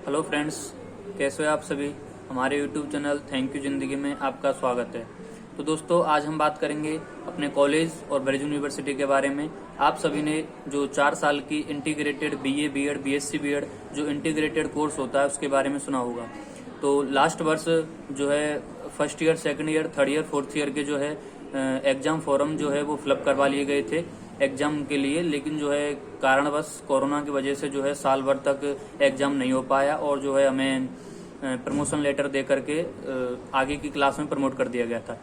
Hello friends, कैसे हो आप सभी। हमारे यूट्यूब चैनल थैंक यू जिंदगी में आपका स्वागत है। तो दोस्तों, आज हम बात करेंगे अपने कॉलेज और ब्रज यूनिवर्सिटी के बारे में। आप सभी ने जो 4 साल की integrated BA BEd BSc BEd जो इंटीग्रेटेड कोर्स होता है उसके बारे में सुना होगा। तो लास्ट वर्ष जो है first year, second year, third year, fourth year के जो है एग्जाम फॉर्म जो है वो फिलअप करवा लिए गए थे एग्जाम के लिए, लेकिन जो है कारणवश कोरोना की वजह से जो है साल भर तक एग्जाम नहीं हो पाया और जो है हमें प्रमोशन लेटर दे करके आगे की क्लास में प्रमोट कर दिया गया था।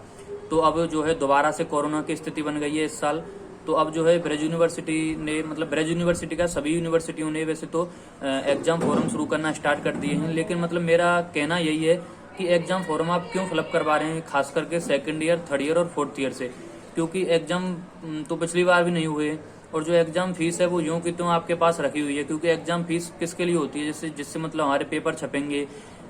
तो अब जो है दोबारा से कोरोना की स्थिति बन गई है इस साल। तो अब जो है ब्रज यूनिवर्सिटी ने, मतलब ब्रज यूनिवर्सिटी का सभी यूनिवर्सिटियों ने वैसे तो एग्जाम फॉर्म शुरू करना स्टार्ट कर दिए हैं, लेकिन मतलब मेरा कहना यही है कि एग्जाम फॉर्म आप क्यों फिलअप करवा रहे हैं, खास करके सेकंड ईयर, थर्ड ईयर और फोर्थ ईयर से, क्योंकि एग्जाम तो पिछली बार भी नहीं हुए और जो एग्जाम फीस है वो यूं कि त्यों आपके पास रखी हुई है। क्योंकि एग्जाम फीस किसके लिए होती है, जिससे मतलब हमारे पेपर छपेंगे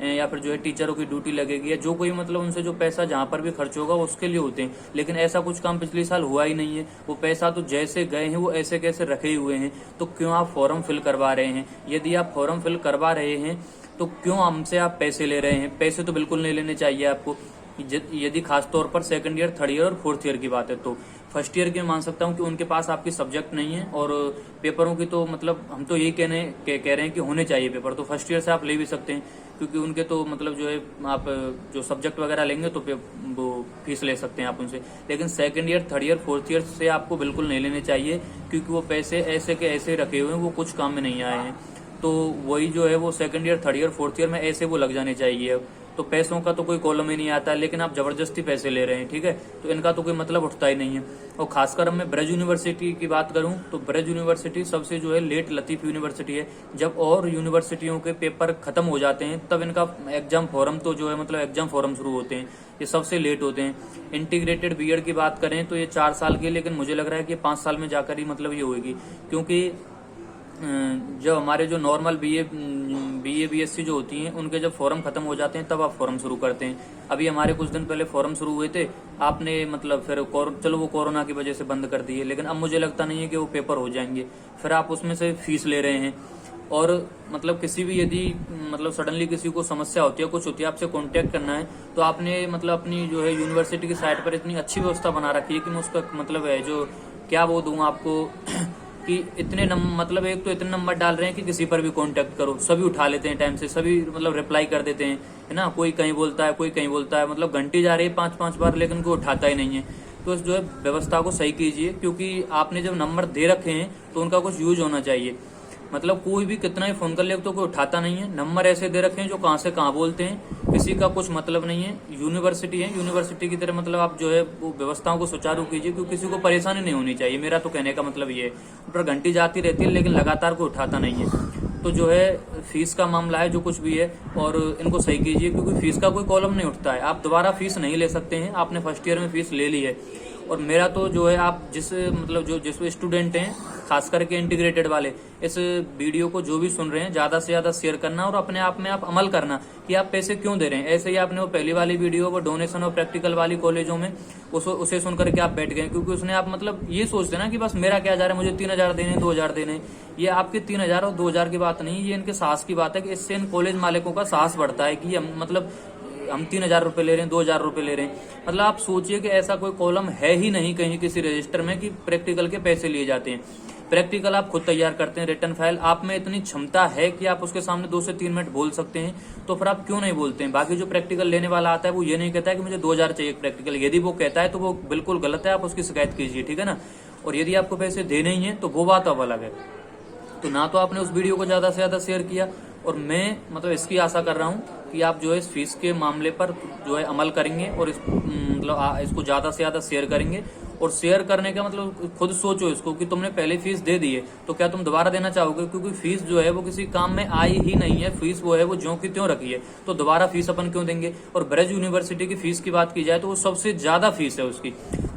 या फिर जो है टीचरों की ड्यूटी लगेगी या जो कोई मतलब उनसे जो पैसा जहां पर भी खर्च होगा उसके लिए होते हैं। लेकिन ऐसा कुछ काम पिछले साल हुआ ही नहीं है। वो पैसा तो जैसे गए हैं वो ऐसे कैसे रखे हुए हैं। तो क्यों आप फॉर्म फिल करवा रहे हैं? यदि आप फॉर्म फिल करवा रहे हैं तो क्यों हमसे आप पैसे ले रहे हैं? पैसे तो बिल्कुल नहीं लेने चाहिए आपको, यदि खास तौर पर सेकंड ईयर, थर्ड ईयर और फोर्थ ईयर की बात है। तो फर्स्ट ईयर की मान सकता हूँ कि उनके पास आपकी सब्जेक्ट नहीं है और पेपरों की तो मतलब हम तो यही कह रहे हैं कि होने चाहिए पेपर। तो फर्स्ट ईयर से आप ले भी सकते हैं, क्योंकि उनके तो मतलब जो है आप जो सब्जेक्ट वगैरह लेंगे तो वो फीस ले सकते हैं आप उनसे। लेकिन second year, third year, fourth year से आपको बिल्कुल नहीं लेने चाहिए, क्योंकि वो पैसे ऐसे के ऐसे रखे हुए हैं, वो कुछ काम में नहीं आए हैं। तो वही जो है वो second year, third year, fourth year में ऐसे वो लग जाने चाहिए। तो पैसों का तो कोई कॉलम ही नहीं आता, लेकिन आप जबरदस्ती पैसे ले रहे हैं, ठीक है। तो इनका तो कोई मतलब उठता ही नहीं है। और खासकर मैं ब्रज यूनिवर्सिटी की बात करूं तो ब्रज यूनिवर्सिटी सबसे जो है लेट लतीफ यूनिवर्सिटी है। जब और यूनिवर्सिटियों के पेपर खत्म हो जाते हैं तब इनका एग्जाम फॉर्म तो जो है मतलब एग्जाम फॉर्म शुरू होते हैं, ये सबसे लेट होते हैं। इंटीग्रेटेड बीएड की बात करें तो ये 4 साल की, लेकिन मुझे लग रहा है कि 5 साल में जाकर ही मतलब ये होगी, क्योंकि जब हमारे जो नॉर्मल बीए बीएससी जो होती हैं उनके जब फॉर्म खत्म हो जाते हैं तब आप फॉर्म शुरू करते हैं। अभी हमारे कुछ दिन पहले फॉर्म शुरू हुए थे, आपने मतलब फिर चलो वो कोरोना की वजह से बंद कर दिए, लेकिन अब मुझे लगता नहीं है कि वो पेपर हो जाएंगे। फिर आप उसमें से फीस ले रहे हैं और मतलब किसी भी यदि मतलब सडनली किसी को समस्या होती है, कुछ होती है, आपसे कांटेक्ट करना है तो आपने मतलब अपनी जो है यूनिवर्सिटी की साइट पर इतनी अच्छी व्यवस्था बना रखी है कि मैं उसका मतलब है जो क्या वो दूं आपको कि इतने मतलब एक तो इतने नंबर डाल रहे हैं कि किसी पर भी कांटेक्ट करो, सभी उठा लेते हैं टाइम से, सभी मतलब रिप्लाई कर देते हैं, है ना। कोई कहीं बोलता है, कोई कहीं बोलता है, मतलब घंटी जा रही है 5-5 बार, लेकिन कोई उठाता ही नहीं है। तो जो है व्यवस्था को सही कीजिए, क्योंकि आपने जब नंबर दे रखे हैं तो उनका कुछ यूज होना चाहिए। मतलब कोई भी कितना ही फोन कर ले तो कोई उठाता नहीं है। नंबर ऐसे दे रखे हैं जो कहाँ से कहाँ बोलते हैं, किसी का कुछ मतलब नहीं है। यूनिवर्सिटी है, यूनिवर्सिटी की तरह मतलब आप जो है वो व्यवस्थाओं को सुचारू कीजिए, क्योंकि किसी को परेशानी नहीं होनी चाहिए। मेरा तो कहने का मतलब ये है। ऊपर घंटी जाती रहती है लेकिन लगातार कोई उठाता नहीं है। तो जो है फीस का मामला है जो कुछ भी है, और इनको सही कीजिए, क्योंकि फीस का कोई कॉलम नहीं उठता है। आप दोबारा फीस नहीं ले सकते हैं, आपने फर्स्ट ईयर में फीस ले ली है। और मेरा तो जो है आप जिस स्टूडेंट हैं, खास करके इंटीग्रेटेड वाले, इस वीडियो को जो भी सुन रहे हैं ज्यादा से ज्यादा शेयर करना और अपने आप में आप अमल करना कि आप पैसे क्यों दे रहे हैं। ऐसे ही आपने वो पहली वाली वीडियो, वो डोनेशन और प्रैक्टिकल वाली कॉलेजों में उसे सुन करके आप बैठ गए, क्योंकि उसने आप मतलब ये सोचते ना कि बस मेरा क्या जा रहा है, मुझे 3,000 देने, 2,000 देने। ये आपके 3,000 और 2,000 की बात नहीं, ये इनके साहस की बात है कि इससे इन कॉलेज मालिकों का साहस बढ़ता है कि हम 3,000 रुपए ले रहे हैं, 2,000 रुपए ले रहे हैं। मतलब आप सोचिए कि ऐसा कोई कॉलम है ही नहीं कहीं किसी रजिस्टर में कि प्रैक्टिकल के पैसे लिए जाते हैं। प्रैक्टिकल आप खुद तैयार करते हैं, रिटर्न फाइल आप में इतनी क्षमता है कि आप उसके सामने 2 से 3 मिनट बोल सकते हैं, तो फिर आप क्यों नहीं बोलते हैं। बाकी जो प्रैक्टिकल लेने वाला आता है वो ये नहीं कहता है कि मुझे 2,000 चाहिए प्रैक्टिकल। यदि वो कहता है तो वो बिल्कुल गलत है, आप उसकी शिकायत कीजिए, ठीक है ना। और यदि आपको पैसे देने ही है तो वो बात अब अलग है। तो ना तो आपने उस वीडियो को ज्यादा से ज्यादा शेयर किया, और मैं मतलब इसकी आशा कर रहा हूँ कि आप जो है इस फीस के मामले पर जो है अमल करेंगे और इसको ज्यादा से ज्यादा शेयर करेंगे। और शेयर करने का मतलब खुद सोचो इसको कि तुमने पहले फीस दे दी है तो क्या तुम दोबारा देना चाहोगे, क्योंकि फीस जो है वो किसी काम में आई ही नहीं है। फीस वो है वो ज्यों की त्यों रखी है, तो दोबारा फीस अपन क्यों देंगे। और ब्रज यूनिवर्सिटी की फीस की बात की जाए तो वो सबसे ज्यादा फीस है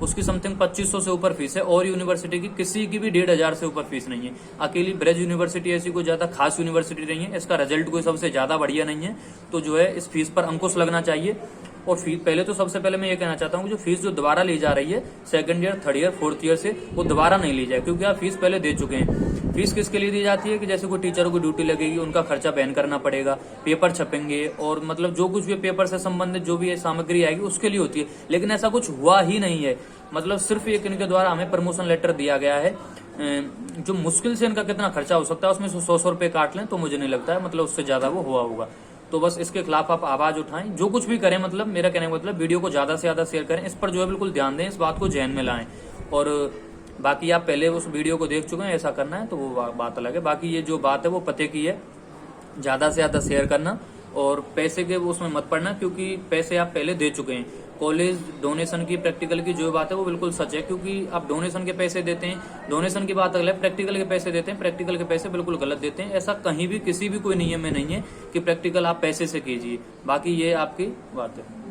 उसकी समथिंग 2500 से ऊपर फीस है, और यूनिवर्सिटी की किसी की भी 1,500 से ऊपर फीस नहीं है। अकेली ब्रज यूनिवर्सिटी ऐसी कोई ज्यादा खास यूनिवर्सिटी नहीं है, इसका रिजल्ट कोई सबसे ज्यादा बढ़िया नहीं है। तो जो है इस फीस पर अंकुश लगना चाहिए। और फीस पहले तो सबसे पहले मैं ये कहना चाहता हूँ कि जो फीस जो दोबारा ली जा रही है second year, third year, fourth year से, वो दोबारा नहीं ली जाए, क्योंकि आप फीस पहले दे चुके हैं। फीस किसके लिए दी जाती है कि जैसे कोई टीचरों की ड्यूटी लगेगी, उनका खर्चा बैन करना पड़ेगा, पेपर छपेंगे और मतलब जो कुछ भी पेपर से संबंधित जो भी सामग्री आएगी उसके लिए होती है। लेकिन ऐसा कुछ हुआ ही नहीं है। मतलब सिर्फ एक इनके द्वारा हमें प्रमोशन लेटर दिया गया है। जो मुश्किल से इनका कितना खर्चा हो सकता है उसमें से 100 रुपए काट लें तो मुझे नहीं लगता है मतलब उससे ज्यादा वो हुआ होगा। तो बस इसके खिलाफ आप आवाज उठाएं, जो कुछ भी करें, मतलब मेरा कहने का मतलब वीडियो को ज्यादा से ज्यादा शेयर करें, इस पर जो है बिल्कुल ध्यान दें, इस बात को ध्यान में लाएं। और बाकी आप पहले उस वीडियो को देख चुके हैं, ऐसा करना है तो वो बात अलग है। बाकी ये जो बात है वो पते की है, ज्यादा से ज्यादा शेयर करना और पैसे के उसमें मत पड़ना, क्योंकि पैसे आप पहले दे चुके हैं। कॉलेज डोनेशन की, प्रैक्टिकल की जो बात है वो बिल्कुल सच है, क्योंकि आप डोनेशन के पैसे देते हैं, डोनेशन की बात अलग है, प्रैक्टिकल के पैसे देते हैं, प्रैक्टिकल के पैसे बिल्कुल गलत देते हैं। ऐसा कहीं भी किसी भी कोई नियम में नहीं है कि प्रैक्टिकल आप पैसे से कीजिए। बाकी ये आपकी बात है।